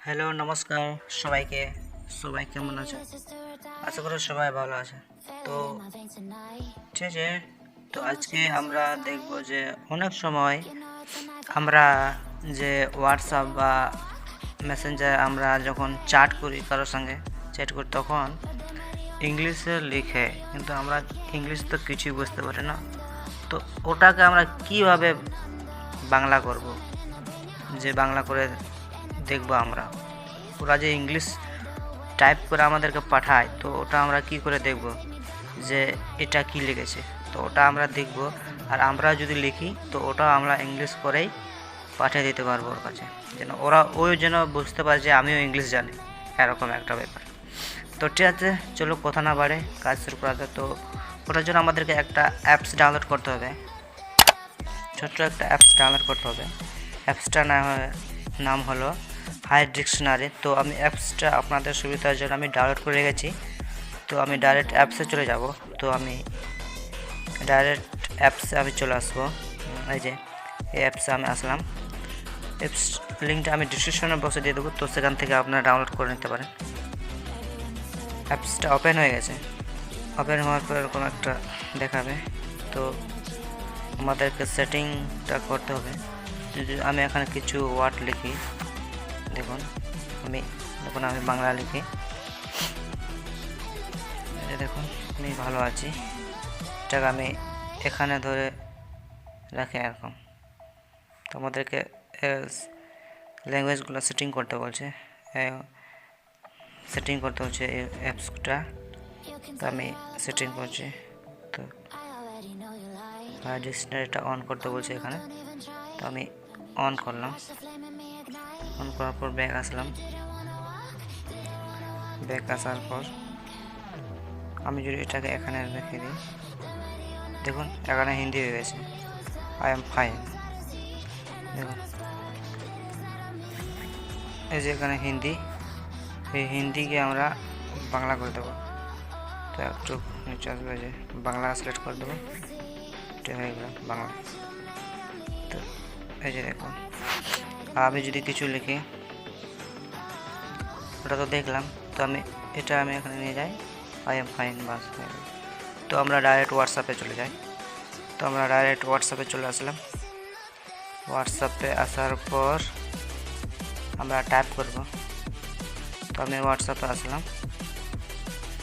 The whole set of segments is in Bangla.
হ্যালো, নমস্কার সবাইকে। সবাই কেমন আছে? আশা করি সবাই ভালো আছে। তো ঠিক আছে, তো আজকে আমরা দেখব যে অনেক সময় আমরা যে হোয়াটসঅ্যাপ বা মেসেঞ্জার আমরা যখন চ্যাট করি, কারোর সঙ্গে চ্যাট করি, তখন ইংলিশে লিখে, কিন্তু আমরা ইংলিশ তো কিছুই বুঝতে পারি না। তো ওটাকে আমরা কিভাবে বাংলা করব, যে বাংলা করে দেখব আমরা। ওরা যে ইংলিশ টাইপ করে আমাদেরকে পাঠায়, তো ওটা আমরা কি করে দেখব যে এটা কি লিখেছে, তো ওটা আমরা দেখব। আর আমরা যদি লিখি তো ওটা আমরা ইংলিশ করেই পাঠিয়ে দিতে পারবো ওর কাছে, যেন ওরা যেন বুঝতে পারে যে আমিও ইংলিশ জানি, এরকম একটা ব্যাপার। তো ঠিক আছে, চলো কথা না বাড়ে কাজ শুরু করা যায়। তো ওটার জন্য আমাদেরকে একটা অ্যাপস ডাউনলোড করতে হবে, ছোট্ট একটা অ্যাপস ডাউনলোড করতে হবে। অ্যাপসটার নাম হলো হাই ডিকশনারি। তো আমি অ্যাপসটা আপনাদের সুবিধার জন্য আমি ডাউনলোড করে রেখেছি। তো আমি ডাইরেক্ট অ্যাপসে চলে যাব। তো আমি ডাইরেক্ট অ্যাপসে চলে আসবো। এই যে এই অ্যাপসে আমি আসলাম। অ্যাপস লিঙ্কটা আমি ডিসক্রিপশনে বক্সে দিয়ে দেবো, তো সেখান থেকে আপনারা ডাউনলোড করে নিতে পারেন। অ্যাপসটা ওপেন হয়ে গেছে। ওপেন হওয়ার পর এরকম একটা দেখাবে। তো আমাদেরকে সেটিংটা করতে হবে। যদি আমি এখানে কিছু ওয়ার্ড লিখি, দেখুন আমি বাংলা লিখি, দেখুন আমি ভালো আছি, এটাকে আমি এখানে ধরে রাখি এরকম। তো আমাদেরকে ল্যাঙ্গুয়েজগুলো সেটিং করতে বলছে, সেটিং করতে হচ্ছে এই অ্যাপসটা। তো আমি সেটিং করছি। তো ডিকশনারিটা অন করতে বলছে এখানে, তো আমি অন করলাম। অন করার পর ব্যাক আসলাম। ব্যাক আসার পর আমি যদি এটাকে এখানে রেখে দিই, দেখুন এখানে হিন্দি হয়ে গেছে, আই এম ফাইন। দেখুন এই যে এখানে হিন্দি, এই হিন্দিকে আমরা বাংলা করে দেবো। তো একটু নিচে আসবে, যে বাংলা সিলেক্ট করে দেবো, এটা হয়ে গেল বাংলা। তো এই যে দেখুন, আমি যদি কিছু লিখি, ওটা তো দেখলাম। তো আমি এখানে নিয়ে যাই, আই এম ফাইন, বাস। তো আমরা ডাইরেক্ট হোয়াটসঅ্যাপে চলে যাই। তো আমরা ডাইরেক্ট হোয়াটসঅ্যাপে চলে আসলাম। হোয়াটসঅ্যাপে আসার পর আমরা টাইপ করব। তো আমি হোয়াটসঅ্যাপে আসলাম।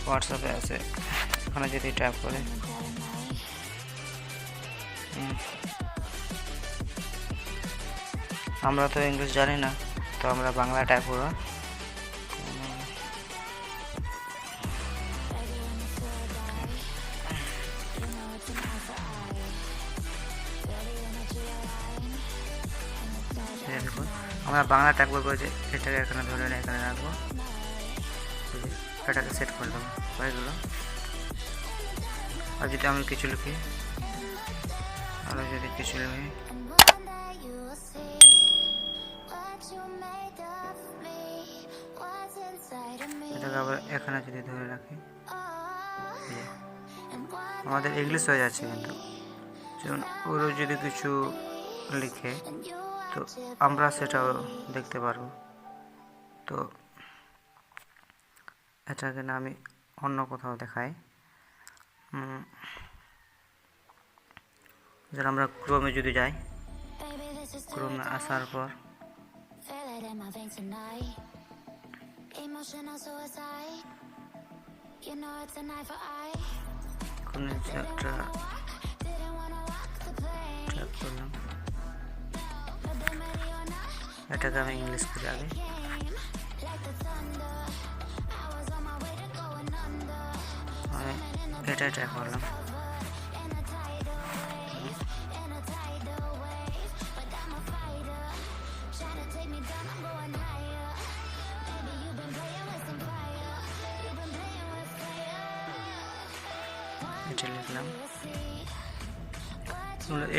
হোয়াটসঅ্যাপে আসে এখানে যদি টাইপ করে, আমরা তো ইংলিশ জানি না, তো আমরা বাংলা টাইপ করব। দেখুন আমরা বাংলা টাইপ করবো, যে এটাকে এখানে ধরে এখানে রাখবো, এটাকে সেট করে দেবো, হয়ে গেল। আর যদি আমি কিছু লিখি, এটাকে আবার এখানে যদি ধরে রাখি, আমাদের ইংলিশ হয়ে যাচ্ছে। কিন্তু যেমন ওরও যদি কিছু লিখে, তো আমরা সেটাও দেখতে পারবো। তো এটাকে না আমি অন্য কোথাও দেখাই, যেন আমরা ক্রোমে যদি যাই, ক্রোমে আসার পর এটাকে আমি ইংলিশ করে আগে এটা ট্রাই করলাম। এটা লিখলাম,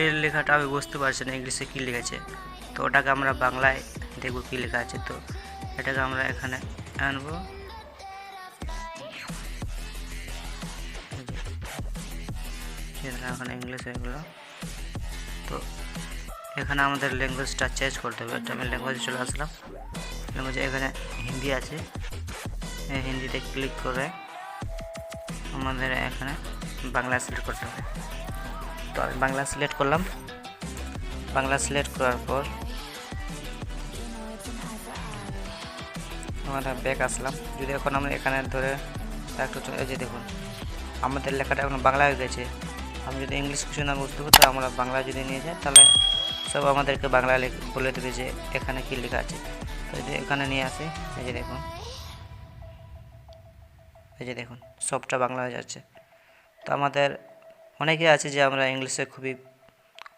এর লেখাটা আমি বুঝতে পারছি না ইংলিশে কী লিখেছে। তো ওটাকে আমরা বাংলায় দেখবো কী লেখা আছে। তো এটাকে আমরা এখানে আনবো, এখানে ইংলিশ হয়ে গেলো। তো এখানে আমাদের ল্যাঙ্গুয়েজটা চেঞ্জ করতে হবে। এটা আমি ল্যাঙ্গুয়েজে চলে আসলাম। এর মধ্যে এখানে হিন্দি আছে, এই হিন্দিতে ক্লিক করে আমাদের এখানে বাংলা সিলেক্ট করতে হবে। তো আমি বাংলা সিলেক্ট করলাম। বাংলা সিলেক্ট করার পর আমরা ব্যাক আসলাম। যদি এখন আমরা এখানে ধরে একটু এই যে দেখুন আমাদের লেখাটা এখন বাংলা হয়ে গেছে। আমি যদি ইংলিশ কিছু না বুঝতে পারি, আমরা বাংলা যদি নিয়ে যাই তাহলে সব আমাদেরকে বাংলা বলে দেবে যে এখানে কি লেখা আছে। তো যদি এখানে নিয়ে আসি, এই যে দেখুন, এই যে দেখুন সবটা বাংলা হয়ে যাচ্ছে। তো আমাদের অনেকে আছে যে আমরা ইংলিশে খুবই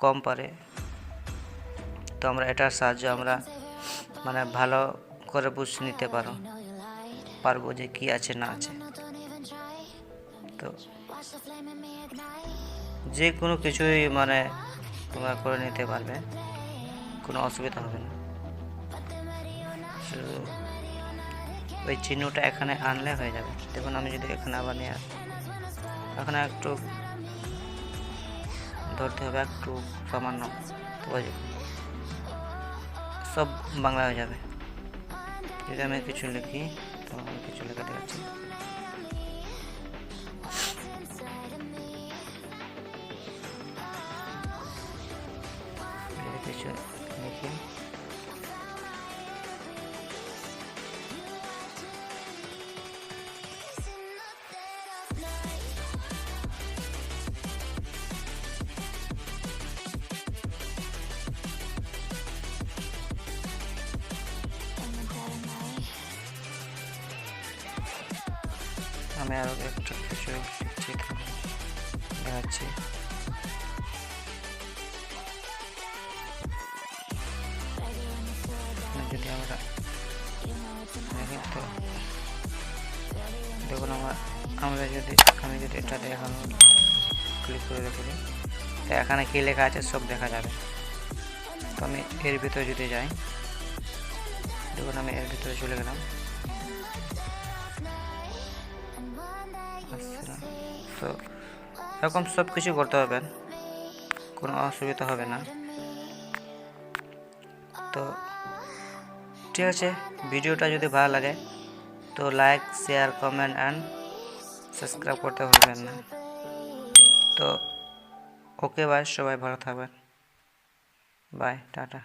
কম পারে, তো আমরা এটার সাহায্যে আমরা মানে ভালো করে বুঝে নিতে পারবো যে কি আছে না আছে। তো যে কোনো কিছুই মানে তোমরা করে নিতে পারবে, কোনো অসুবিধা হবে না। শুধু ওই চিহ্নটা এখানে আনলে হয়ে যাবে। দেখুন আমি যদি এখানে আবার নিয়ে আসি, এখানে একটু ধরতে হবে, একটু সামান্য, তো সব বাংলা হয়ে যাবে। যদি আমি কিছু লিখি, তো আমি কিছু লেখা দেখাচ্ছি। কিছু লিখি, আমি আরও একটু কিছু লিখছি, দেখাচ্ছি। যদি আমরা দেখি, তো দেখুন আমরা যদি আমি যদি এটা দেখানো ক্লিক করে দেখি, তো এখানে কী লেখা আছে সব দেখা যাবে। তো আমি এর ভিতরে যদি যাই, দেখুন আমি এর ভিতরে চলে গেলাম। তো এরকম সব কিছু করতে পারবেন, কোনো অসুবিধা হবে না। তো ঠিক আছে, ভিডিওটা যদি ভালো লাগে তো like, share, comment and subscribe করতে ভুলবেন না। তো ওকে বাই, সবাই ভালো থাকবেন, বাই, টাটা।